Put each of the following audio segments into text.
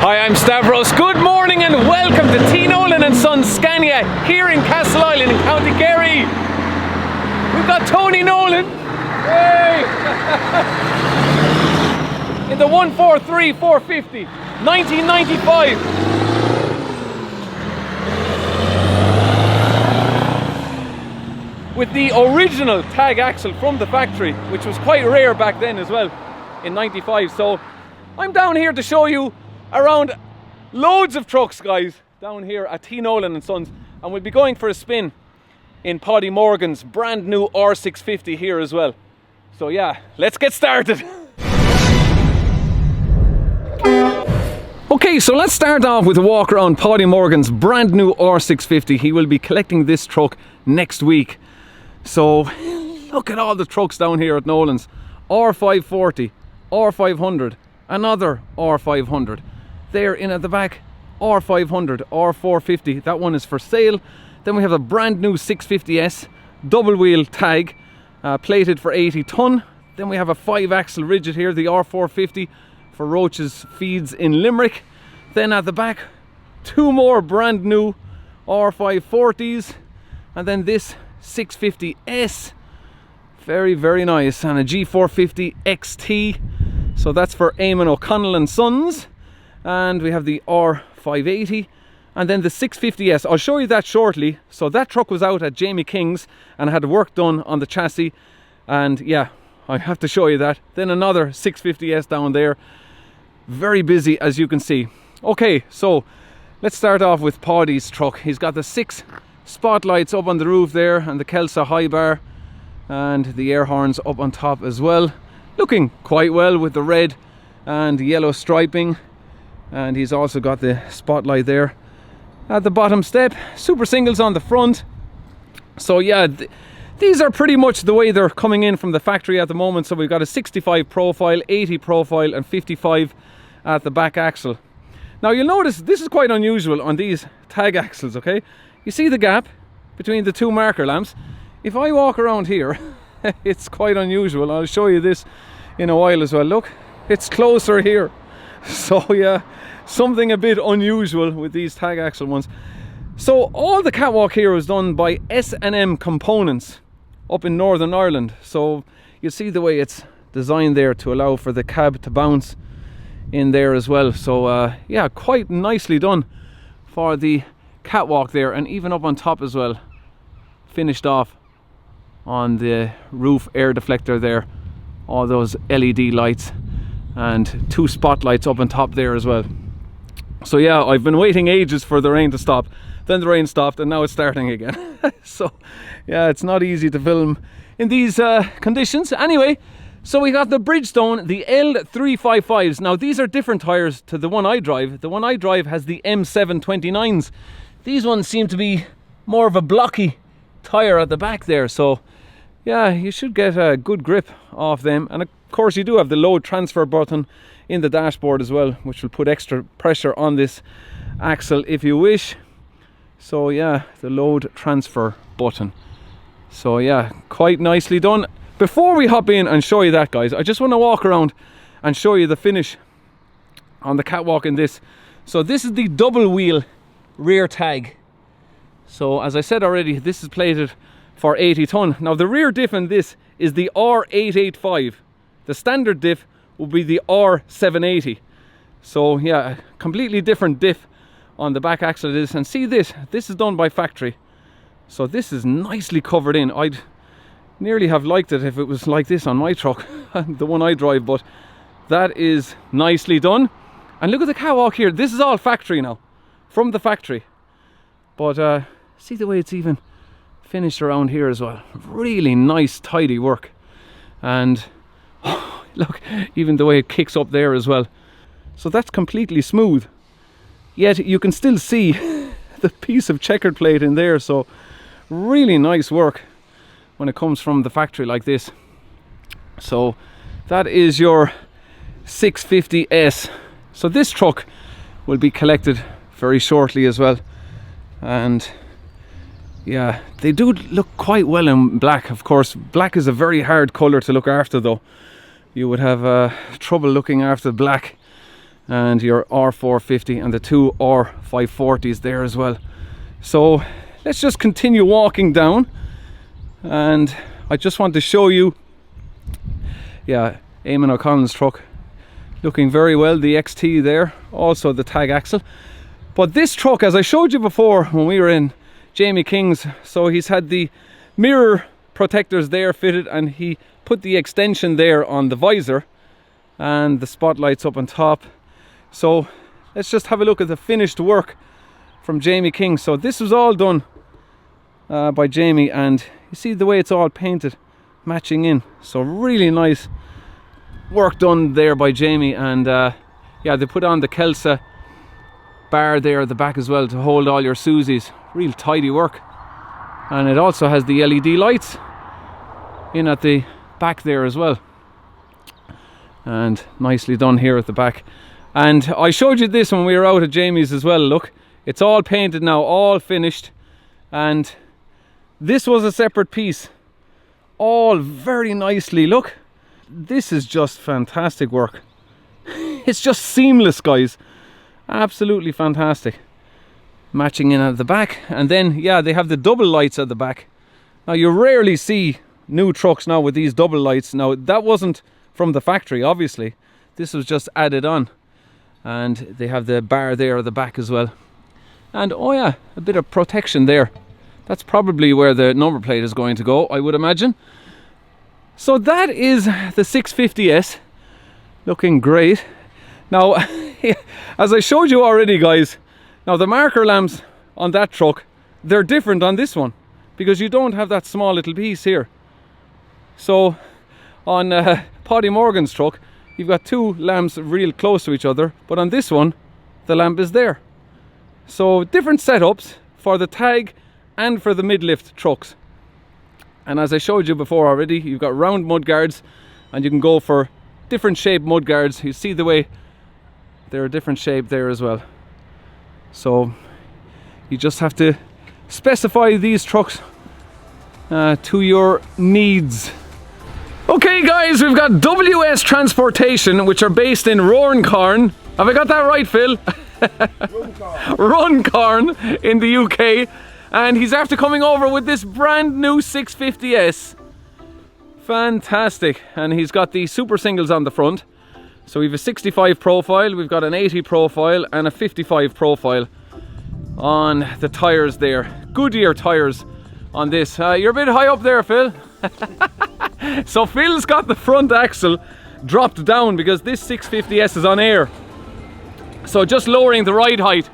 Hi, I'm Stavros. Good morning and welcome to Nolan Sons SCANIA here in Castleisland in County Kerry. We've got Tony Nolan. Hey! In the 143 450, 1995. With the original tag axle from the factory, which was quite rare back then as well, in 95. So I'm down here to show you around loads of trucks, guys, down here at Nolan Sons, and we'll be going for a spin in Paddy Morgan's brand new R650 here as well. So yeah, let's get started. Okay, so let's start off with a walk around Paddy Morgan's brand new R650. He will be collecting this truck next week. So look at all the trucks down here at Nolan's. R540, R500, another R500. There in at the back, R500, R450, that one is for sale. Then we have a brand new 650S double wheel tag, plated for 80 ton. Then we have a 5-axle rigid here, the R450 for Roach's Feeds in Limerick. Then at the back, two more brand new R540s, and then this 650S, very, very nice, and a G450 XT. So that's for Eamon O'Connell and Sons. And we have the R580 and then the 650S. I'll show you that shortly. So that truck was out at Jamie King's and had work done on the chassis, and yeah, I have to show you that. Then another 650S down there, very busy as you can see. Okay, so let's start off with Paddy's truck. He's got the 6 spotlights up on the roof there, and the Kelsa high bar, and the air horns up on top as well, looking quite well with the red and yellow striping. And he's also got the spotlight there at the bottom step, super singles on the front. So yeah, these are pretty much the way they're coming in from the factory at the moment. So we've got a 65 profile, 80 profile and 55 at the back axle. Now you'll notice this is quite unusual on these tag axles, okay? You see the gap between the two marker lamps. If I walk around here, it's quite unusual. I'll show you this in a while as well. Look, it's closer here. So yeah, something a bit unusual with these tag axle ones. So all the catwalk here was done by S&M Components up in Northern Ireland. So you see the way it's designed there to allow for the cab to bounce in there as well. So yeah, quite nicely done for the catwalk there, and even up on top as well, finished off on the roof air deflector there, all those LED lights and 2 spotlights up on top there as well. So yeah, I've been waiting ages for the rain to stop, then the rain stopped and now it's starting again. So yeah, it's not easy to film in these conditions. Anyway, so we got the Bridgestone, the L355s. Now these are different tires to the one I drive. The one I drive has the M729s. These ones seem to be more of a blocky tire at the back there. So yeah, you should get a good grip off them. And of course you do have the load transfer button in the dashboard as well, which will put extra pressure on this axle if you wish. So yeah, the load transfer button. So yeah, quite nicely done. Before we hop in and show you that, guys, I just want to walk around and show you the finish on the catwalk in this. So this is the double wheel rear tag. So as I said already, this is plated for 80 ton. Now the rear diff in this is the R885. The standard diff will be the R780. So yeah, completely different diff on the back axle of this. And see this is done by factory. So this is nicely covered in. I'd nearly have liked it if it was like this on my truck, the one I drive, but that is nicely done. And look at the catwalk here. This is all factory now, from the factory. But see the way it's even finished around here as well. Really nice, tidy work. And oh, look, even the way it kicks up there as well. So that's completely smooth. Yet you can still see the piece of checkered plate in there. So really nice work when it comes from the factory like this. So that is your 650S. So this truck will be collected very shortly as well. And yeah, they do look quite well in black. Of course, black is a very hard colour to look after though. You would have trouble looking after black and your R450 and the two R540s there as well. So let's just continue walking down, and I just want to show you, yeah, Eamon O'Connell's truck looking very well, the XT there, also the tag axle. But this truck, as I showed you before when we were in Jamie King's, so he's had the mirror protectors there fitted, and he put the extension there on the visor and the spotlights up on top. So let's just have a look at the finished work from Jamie King. So this was all done by Jamie, and you see the way it's all painted, matching in. So really nice work done there by Jamie. And yeah, they put on the Kelsa bar there at the back as well to hold all your Susies. Real tidy work. And it also has the LED lights in at the back there as well, and nicely done here at the back. And I showed you this when we were out at Jamie's as well. Look, it's all painted now, all finished, and this was a separate piece, all very nicely. Look, this is just fantastic work. It's just seamless, guys, absolutely fantastic. Matching in at the back, and then yeah, they have the double lights at the back. Now you rarely see new trucks now with these double lights. Now that wasn't from the factory, obviously, this was just added on. And they have the bar there at the back as well, and oh yeah, a bit of protection there. That's probably where the number plate is going to go, I would imagine. So that is the 650S, looking great. Now as I showed you already, guys, now the marker lamps on that truck, they're different on this one, because you don't have that small little piece here. So on Paddy Morgan's truck, you've got two lamps real close to each other, but on this one, the lamp is there. So different setups for the tag and for the mid-lift trucks. And as I showed you before already, you've got round mud guards, and you can go for different shaped mud guards. You see the way they're a different shape there as well. So you just have to specify these trucks to your needs. Okay guys, we've got WS Transportation, which are based in Runcorn. Have I got that right, Phil? Runcorn in the UK, and he's after coming over with this brand new 650S. Fantastic. And he's got the super singles on the front. So we have a 65 profile, we've got an 80 profile and a 55 profile on the tyres there. Goodyear tyres on this. You're a bit high up there, Phil. So Phil's got the front axle dropped down because this 650S is on air. So just lowering the ride height.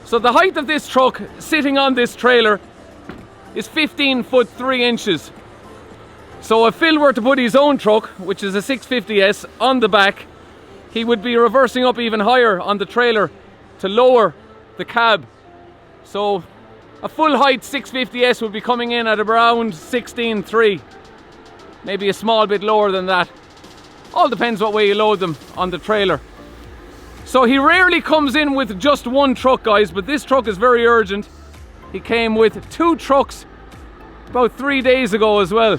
So the height of this truck sitting on this trailer is 15 foot 3 inches. So if Phil were to put his own truck, which is a 650S, on the back, he would be reversing up even higher on the trailer to lower the cab. So a full height 650S would be coming in at around 16.3. Maybe a small bit lower than that. All depends what way you load them on the trailer. So he rarely comes in with just one truck, guys, but this truck is very urgent. He came with two trucks about 3 days ago as well.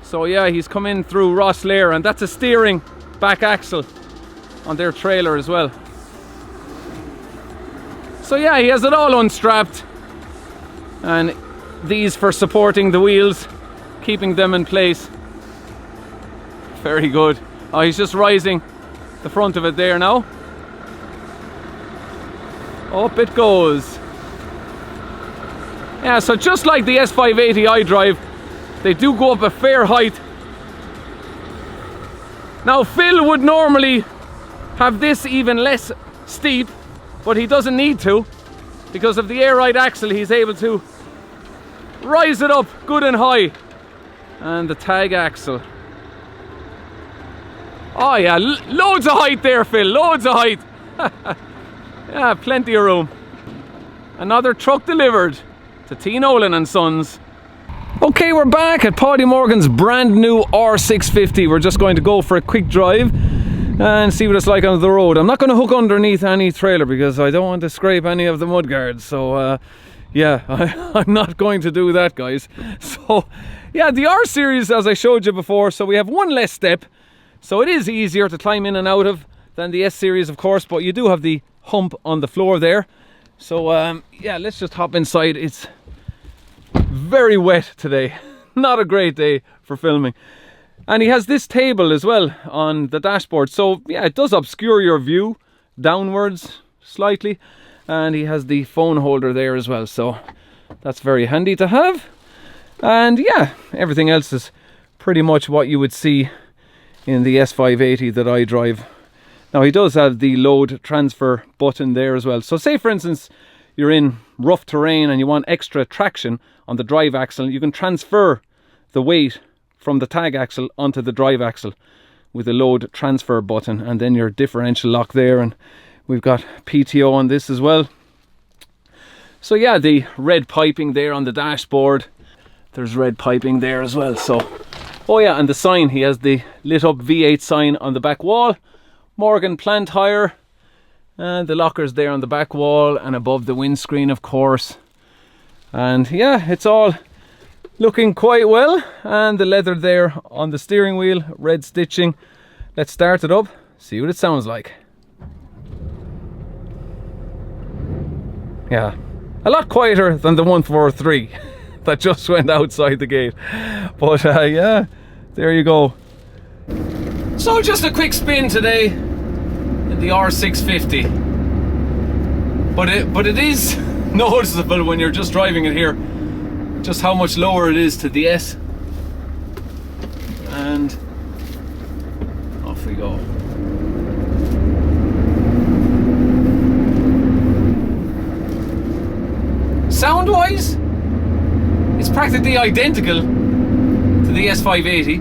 So yeah, he's come in through Rosslare, and that's a steering back axle on their trailer as well. So yeah, he has it all unstrapped, and these for supporting the wheels, keeping them in place. Very good. Oh, he's just rising the front of it there now. Up it goes. Yeah, so just like the S580 iDrive, they do go up a fair height. Now Phil would normally have this even less steep, but he doesn't need to. Because of the air ride axle, he's able to rise it up good and high. And the tag axle. Oh yeah, loads of height there, Phil, loads of height. Yeah, plenty of room. Another truck delivered to T. Nolan Sons. Okay, we're back at Paddy Morgan's brand new R650. We're just going to go for a quick drive and see what it's like on the road. I'm not going to hook underneath any trailer because I don't want to scrape any of the mudguards. So yeah, I'm not going to do that, guys. So yeah, the R series, as I showed you before, so we have one less step, so it is easier to climb in and out of than the S series, of course, but you do have the hump on the floor there. So yeah, let's just hop inside. It's very wet today. Not a great day for filming. And he has this table as well on the dashboard, so yeah, it does obscure your view downwards slightly. And he has the phone holder there as well, so that's very handy to have. And yeah, everything else is pretty much what you would see in the S580 that I drive. Now he does have the load transfer button there as well. So say for instance you're in rough terrain and you want extra traction on the drive axle, you can transfer the weight from the tag axle onto the drive axle with the load transfer button, and then your differential lock there, and we've got PTO on this as well. So yeah, the red piping there on the dashboard, there's red piping there as well. So oh yeah, and the sign, he has the lit up V8 sign on the back wall, Morgan plant hire, and the lockers there on the back wall and above the windscreen, of course. And yeah, it's all looking quite well. And the leather there on the steering wheel, red stitching. Let's start it up, see what it sounds like. Yeah, a lot quieter than the 143 that just went outside the gate. But yeah, there you go. So just a quick spin today in the R650. But it is noticeable when you're just driving it here, just how much lower it is to the S. And off we go. Sound wise, it's practically identical to the S580.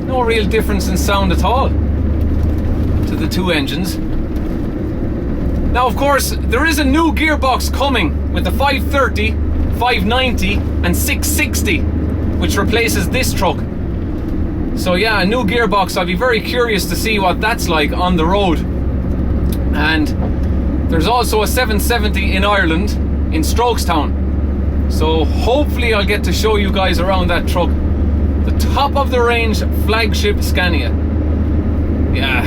No real difference in sound at all to the two engines. Now of course there is a new gearbox coming with the 530, 590 and 660, which replaces this truck. So yeah, a new gearbox. I'll be very curious to see what that's like on the road. And there's also a 770 in Ireland in Strokestown, so hopefully I'll get to show you guys around that truck. The top of the range flagship Scania. Yeah,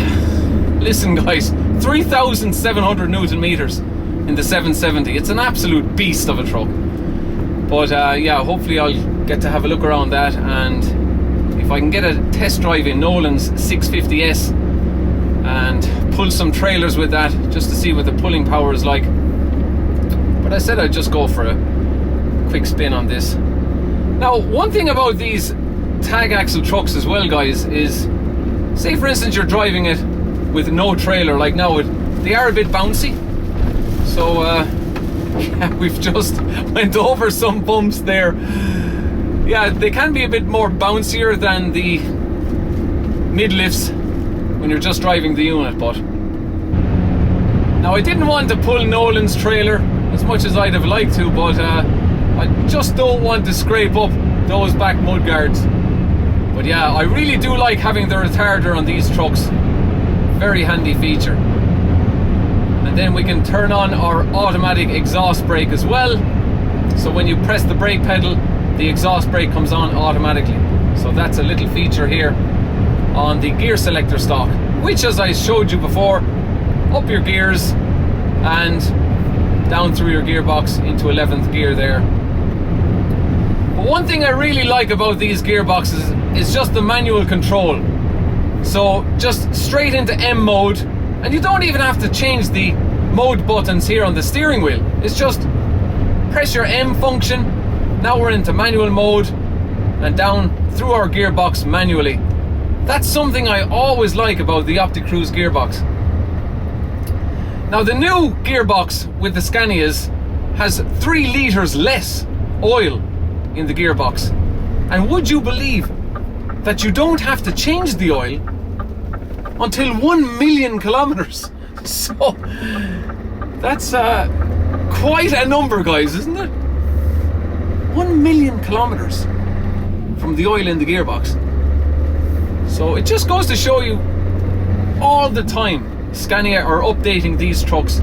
listen guys, 3,700 Newton meters in the 770. It's an absolute beast of a truck. But yeah, hopefully I'll get to have a look around that, and if I can get a test drive in Nolan's 650S and pull some trailers with that, just to see what the pulling power is like. But I said I'd just go for a quick spin on this. Now, one thing about these tag axle trucks as well, guys, is say for instance you're driving it with no trailer like now, they are a bit bouncy. So yeah, we've just went over some bumps there. Yeah, they can be a bit more bouncier than the mid-lifts when you're just driving the unit. But now I didn't want to pull Nolan's trailer as much as I'd have liked to, but I just don't want to scrape up those back mud guards. But yeah, I really do like having the retarder on these trucks. Very handy feature. And then we can turn on our automatic exhaust brake as well. So when you press the brake pedal, the exhaust brake comes on automatically. So that's a little feature here on the gear selector stock, which, as I showed you before, up your gears and down through your gearbox into 11th gear there. But one thing I really like about these gearboxes is just the manual control. So just straight into M mode, and you don't even have to change the mode buttons here on the steering wheel. It's just press your M function. Now we're into manual mode and down through our gearbox manually. That's something I always like about the OptiCruise gearbox. Now the new gearbox with the Scanias has 3 litres less oil in the gearbox. And would you believe that you don't have to change the oil until 1 million kilometers? So that's quite a number, guys, isn't it? 1 million kilometers from the oil in the gearbox. So it just goes to show you, all the time Scania are updating these trucks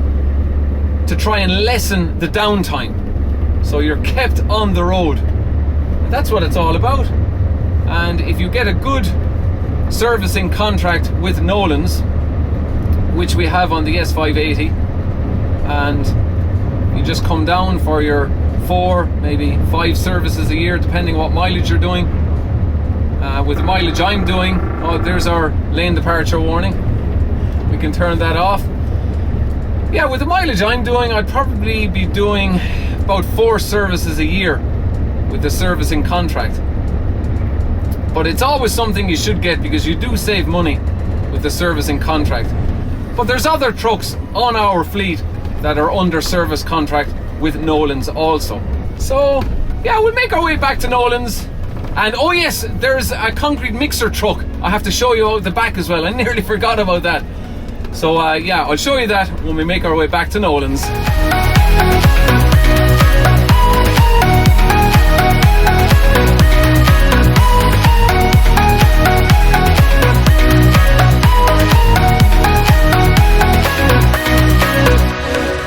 to try and lessen the downtime, so you're kept on the road. That's what it's all about. And if you get a good servicing contract with Nolan's, which we have on the S580, and you just come down for your 4, maybe 5 services a year, depending what mileage you're doing. With the mileage I'm doing, oh, there's our lane departure warning. We can turn that off. Yeah, with the mileage I'm doing, I'd probably be doing about 4 services a year with the servicing contract. But it's always something you should get, because you do save money with the servicing contract. But there's other trucks on our fleet that are under service contract with Nolan's also. So yeah, we'll make our way back to Nolan's. And oh yes, there's a concrete mixer truck I have to show you out the back as well. I nearly forgot about that. So yeah, I'll show you that when we make our way back to Nolan's.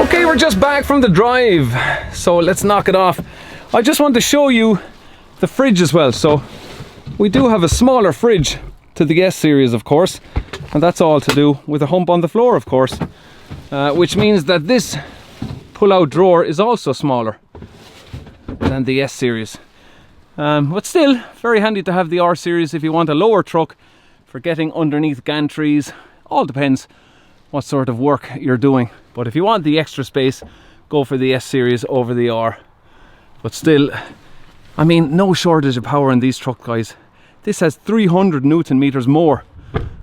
Okay, we're just back from the drive, so let's knock it off. I just want to show you the fridge as well. So we do have a smaller fridge to the S series, of course, and that's all to do with a hump on the floor, of course, which means that this pull-out drawer is also smaller than the S series, but still very handy to have the R series if you want a lower truck for getting underneath gantries. All depends what sort of work you're doing, but if you want the extra space, go for the S series over the R. But still, I mean, no shortage of power in these trucks, guys. This has 300 Newton meters more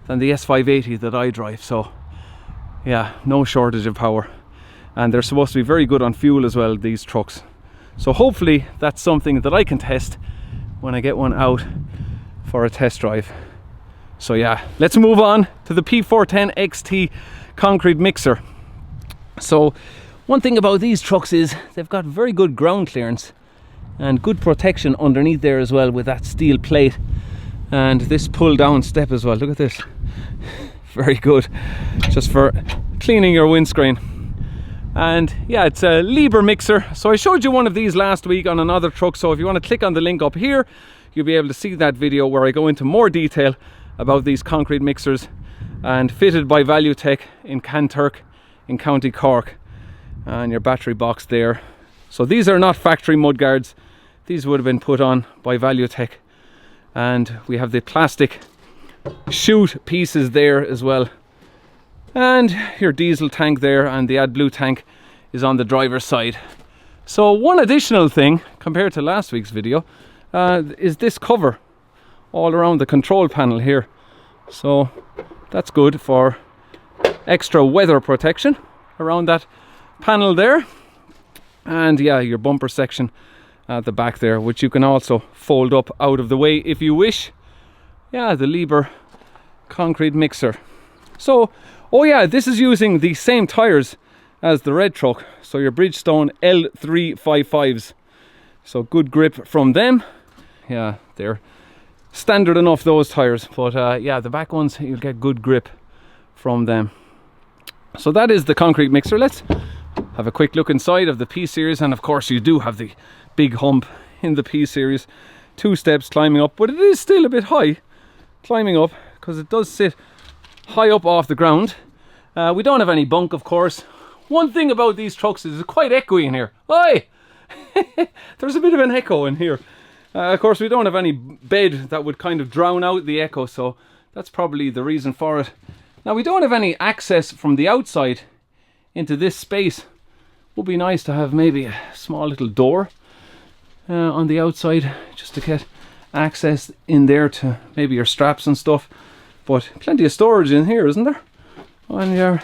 than the S580 that I drive, so yeah, no shortage of power. And they're supposed to be very good on fuel as well, these trucks. So hopefully that's something that I can test when I get one out for a test drive. So yeah, let's move on to the P410 XT concrete mixer. So one thing about these trucks is they've got very good ground clearance and good protection underneath there as well, with that steel plate and this pull down step as well. Look at this, very good, just for cleaning your windscreen. And yeah, it's a Liebherr mixer. So I showed you one of these last week on another truck, so if you want to click on the link up here, you'll be able to see that video where I go into more detail about these concrete mixers, and fitted by Valutech in Kanturk in County Cork, and your battery box there. So these are not factory mudguards, these would have been put on by Valutech. And we have the plastic chute pieces there as well, and your diesel tank there, and the AdBlue tank is on the driver's side. So one additional thing compared to last week's video is this cover all around the control panel here. So that's good for extra weather protection around that panel there. And yeah, your bumper section at the back there, which you can also fold up out of the way if you wish. Yeah, the Liebherr concrete mixer. So oh yeah, this is using the same tires as the red truck, so your Bridgestone L355s. So good grip from them. Yeah, they're standard enough, those tires, but yeah, the back ones, you'll get good grip from them. So that is the concrete mixer. Let's have a quick look inside of the P series, and of course you do have the big hump in the P series, 2 steps climbing up, but it is still a bit high climbing up because it does sit high up off the ground. We don't have any bunk, of course. One thing about these trucks is it's quite echoey in here. Oi! There's a bit of an echo in here. Of course, we don't have any bed that would kind of drown out the echo, so that's probably the reason for it. Now, we don't have any access from the outside into this space. Would be nice to have maybe a small little door on the outside, just to get access in there to maybe your straps and stuff. But plenty of storage in here, isn't there? On your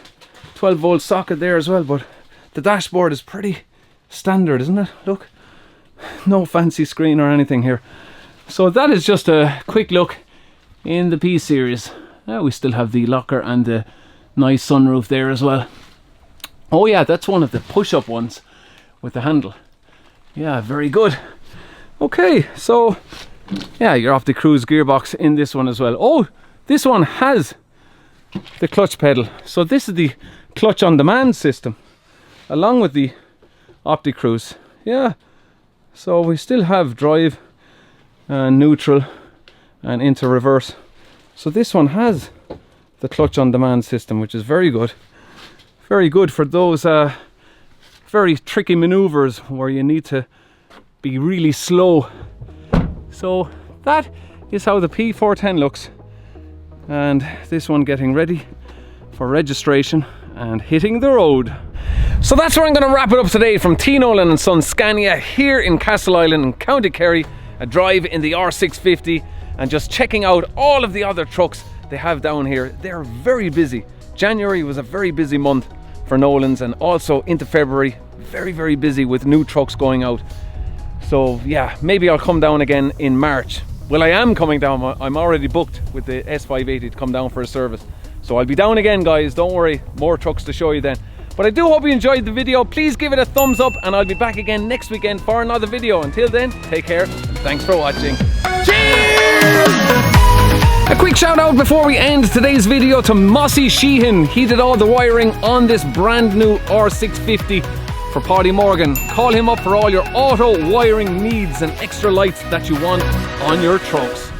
12-volt socket there as well. But the dashboard is pretty standard, isn't it? Look, no fancy screen or anything here. So that is just a quick look in the P series. We still have the locker and the nice sunroof there as well. Oh yeah, that's one of the push-up ones with the handle. Yeah, very good. Okay, so yeah, you're off the cruise gearbox in this one as well. Oh, this one has the clutch pedal. So this is the clutch on demand system along with the OptiCruise. Yeah, so we still have drive and neutral and into reverse. So this one has the clutch on demand system, which is very good. Very good for those very tricky maneuvers where you need to be really slow. So that is how the P410 looks, and this one getting ready for registration and hitting the road. So that's where I'm going to wrap it up today from Nolan Sons SCANIA here in Castleisland in County Kerry, a drive in the R650, and just checking out all of the other trucks they have down here. They're very busy. January was a very busy month for Nolan's, and also into February, very busy with new trucks going out. So yeah, maybe I'll come down again in March. Well, I am coming down. I'm already booked with the S580 to come down for a service. So I'll be down again, guys, don't worry, more trucks to show you then. But I do hope you enjoyed the video. Please give it a thumbs up, and I'll be back again next weekend for another video. Until then, take care, and thanks for watching. Cheers! A quick shout out before we end today's video to Mossy Sheehan. He did all the wiring on this brand new R650 for Paddy Morgan. Call him up for all your auto wiring needs and extra lights that you want on your trucks.